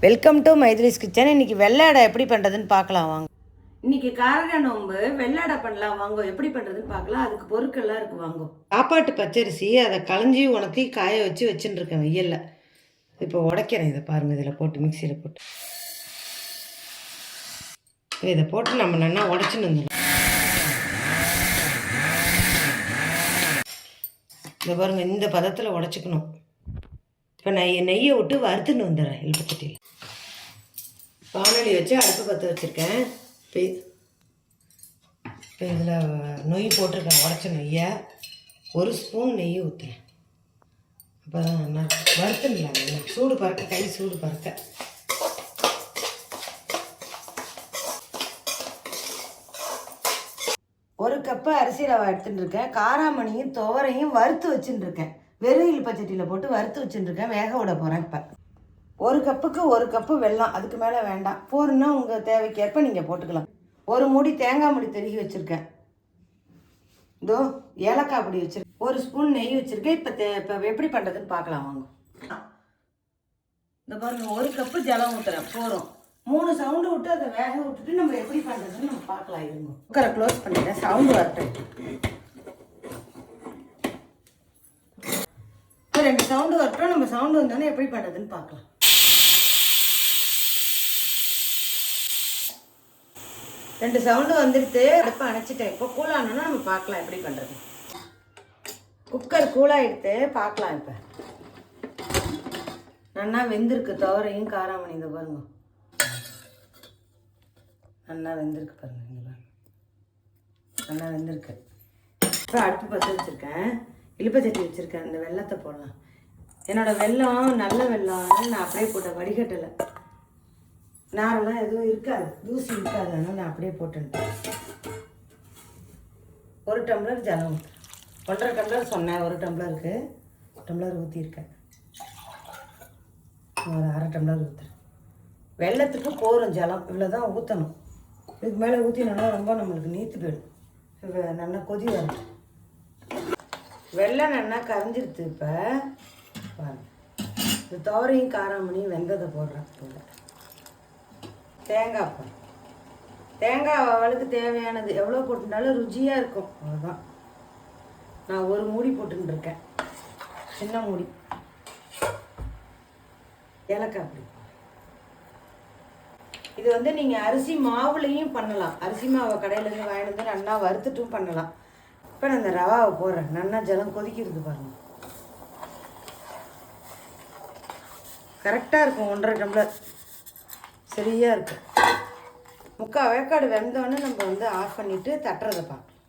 Welcome to மைதிலிஸ் kitchen. இன்றைக்கி வெள்ளாடை எப்படி பண்ணுறதுன்னு பார்க்கலாம் வாங்க. இன்றைக்கி காரக நோம்பு வெள்ளாடை பண்ணலாம் வாங்க. எப்படி பண்ணுறதுன்னு பார்க்கலாம். அதுக்கு பொருட்கள்லாம் இருக்குது வாங்க. சாப்பாட்டு பச்சரிசி அதை களைஞ்சி உணர்த்தி காய வச்சு வச்சுட்டுருக்கேன் வெயிலில். இப்போ உடைக்கிறேன். இதை பாருங்கள், இதில் போட்டு மிக்சியில் போட்டு இதை போட்டு நம்ம நல்லா உடச்சின்னு வந்துடலாம். இதை பாருங்கள், இந்த பதத்தில் உடச்சிக்கணும். இப்போ நெய்யை விட்டு வறுத்துன்னு வந்துடுறேன். இழுப்பச்சட்டியில் வானொலி வச்சு அடுப்பு பற்ற வச்சுருக்கேன். இப்போ இதில் நெய் போட்டிருக்கேன். உடச்ச நெய்யை 1 ஸ்பூன் நெய் ஊற்றுறேன். அப்போ தான் நல்லா வறுத்துடலாம். சூடு பறக்க, கை சூடு பறக்க. ஒரு கப்பு அரிசி ரவை எடுத்துகிட்டு இருக்கேன். காராமணியும் துவரையும் வறுத்து வச்சுட்டு இருக்கேன். வெறும் இழுப்பச்சட்டியில் போட்டு வறுத்து வச்சுட்டுருக்கேன். வேக விட போகிறேன். இப்போ 1 கப்புக்கு 1 கப்பு வெல்லம், அதுக்கு மேலே வேண்டாம். போருன்னா உங்கள் தேவைக்கேற்ப நீங்கள் போட்டுக்கலாம். 1 மூடி தேங்காய் மூடி திருகி வச்சுருக்கேன். இதோ ஏலக்காய் பொடி வச்சுருக்கேன். 1 ஸ்பூன் நெய் வச்சுருக்கேன். இப்போ எப்படி பண்ணுறதுன்னு பார்க்கலாம் வாங்க. இந்த பாருங்க, 1 கப்பு ஜலம் ஊற்றுறேன். போகிறோம் 3 சவுண்டு விட்டு அதை வேக விட்டுட்டு நம்ம எப்படி பண்ணுறதுன்னு நம்ம பார்க்கலாம். இருங்க, குக்கரை க்ளோஸ் பண்ணிடுறேன். சவுண்டு வரட்டும். 2 சவுண்டு வரட்டும். நம்ம சவுண்டு வந்தோடனே எப்படி பண்ணுறதுன்னு பார்க்கலாம். ரெண்டு சவுண்டு வந்துடுத்து. அடுப்பை அணைச்சிட்டேன். இப்போ கூலானோன்னா நம்ம பார்க்கலாம் எப்படி பண்ணுறது. குக்கர் கூலாகிடுத்து, பார்க்கலாம். இப்போ நல்லா வெந்திருக்கு. துவரையும் காராமணி இந்த பாருங்க நல்லா வெந்திருக்கு. பாருங்க, இந்த பாருங்க நல்லா வெந்திருக்கு. இப்போ அடுப்பு பற்ற வச்சுருக்கேன். இழுப்பச்சட்டி வச்சுருக்கேன். இந்த வெல்லத்தை போடலாம். என்னோடய வெல்லம் நல்ல வெல்லம், நான் அப்படியே போட்டேன். வடிகட்டலை. நாரெல்லாம் எதுவும் இருக்காது, தூசி இருக்காது. அதனால் நான் அப்படியே போட்டுட்டேன். 1 டம்ளர் ஜலம், 1.5 டம்ளர் சொன்னேன். 1 டம்ளருக்கு 1 டம்ளர் ஊற்றிருக்கேன். ஒரு 1/2 டம்ளர் ஊற்றுறேன். வெல்லத்துக்கு போகிறோம் ஜலம் இவ்வளோ தான் ஊற்றணும். இதுக்கு மேலே ஊற்றினோன்னா ரொம்ப நம்மளுக்கு நீத்து போயிடும். நல்லா கொதி வரும். வெள்ளம் நல்லா கரைஞ்சிருது. இப்போ பாருங்க, இந்த துவரையும் காராமணியும் வெந்ததை போடுறேன். தேங்காய் பால், தேங்காய் அவளுக்கு தேவையானது எவ்வளோ போட்டுனாலும் ருச்சியாக இருக்கும். அவ்வளோதான். நான் 1 மூடி போட்டுருக்கேன், சின்ன மூடி. ஏலக்காய் பொடி. இது வந்து நீங்கள் அரிசி மாவுலையும் பண்ணலாம். அரிசி மாவை கடையிலேருந்து வாங்கிட்டு வந்து நல்லா வறுத்துட்டும் பண்ணலாம். இப்போ நான் இந்த ரவாவை போடுறேன். நல்லா ஜலம் கொதிக்கிறது பாருங்கள். கரெக்டாக இருக்கும். 1.5 டம்ளர் சரியாக இருக்கும். 3/4 வேக்காடு வெந்தோடனே நம்ம வந்து ஆஃப் பண்ணிவிட்டு தட்டுறதை பார்க்கலாம்.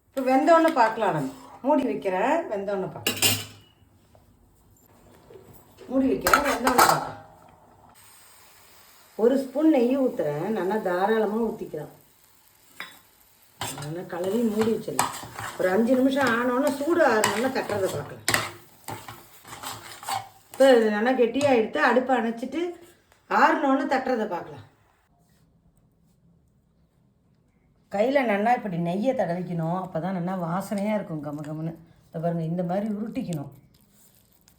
இப்போ வெந்தோடனே பார்க்கலாம். நம்ம மூடி வைக்கிறேன். வெந்தோடனே பார்க்கலாம். மூடி வைக்கிறேன். வெந்தோடனே பார்க்கலாம். 1 ஸ்பூன் நெய் ஊற்றுறேன். நல்லா தாராளமாக ஊற்றிக்கலாம். நல்லா கலரி மூடி வச்சிடலாம். ஒரு 5 நிமிஷம் ஆனோன்னா சூடு ஆறுனோன்னா தட்டுறதை பார்க்கலாம். இப்போ இது நல்லா கெட்டியாக எடுத்து அடுப்பை அணைச்சிட்டு ஆறுனோன்னு தட்டுறதை பார்க்கலாம். கையில் நல்லா இப்படி நெய்யை தடவிக்கணும். அப்போ தான் நல்லா வாசனையாக இருக்கும். கமகமன்னு. இதை பாருங்கள், இந்த மாதிரி உருட்டிக்கணும்.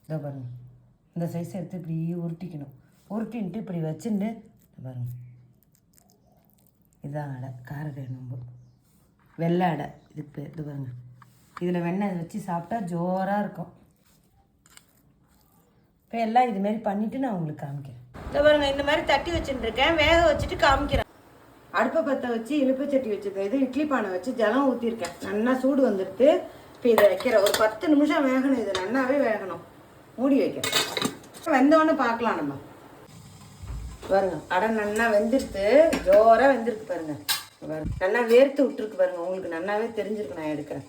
இதை பாருங்கள், இந்த சைஸ் எடுத்து இப்படி உருட்டிக்கணும். உருட்டின்ட்டு இப்படி வச்சுட்டு பாருங்கள், இதான் அடை. காரக நோம்பு வெள்ளை அடை இதுக்கு பேர். இது பாருங்க, இதில் வெண்ணெய் வச்சு சாப்பிட்டா ஜோராக இருக்கும். இப்போ எல்லாம் இதுமாரி பண்ணிவிட்டு நான் உங்களுக்கு காமிக்கிறேன். இதை பாருங்கள், இந்த மாதிரி தட்டி வச்சுட்டுருக்கேன். வேக வச்சுட்டு காமிக்கிறேன். அடுப்பை பற்ற வச்சு இழுப்பச்சட்டி வச்சுருக்கேன். இது இட்லி பானை வச்சு ஜலம் ஊற்றிருக்கேன். நல்லா சூடு வந்துடுது. இப்போ இதை வைக்கிறேன். ஒரு 10 நிமிஷம் வேகணும். இது நல்லாவே வேகணும். மூடி வைக்கிறேன். வெந்தோன்னு பார்க்கலாம். நம்ம பாருங்க, அடை நல்லா வெந்துடுத்து. ஜோராக வெந்திருக்கு பாருங்கள். பாருங்க, நல்லா வேர்த்து விட்டுருக்கு பாருங்க. உங்களுக்கு நல்லாவே தெரிஞ்சிருக்கு. நான் எடுக்கிறேன்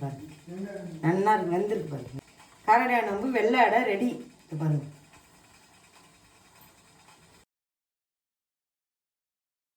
பாருங்க. நல்லா வெந்திருக்கு பாருங்க. காரடையா நோம்பு வெள்ளை அடை ரெடி. பாருங்க.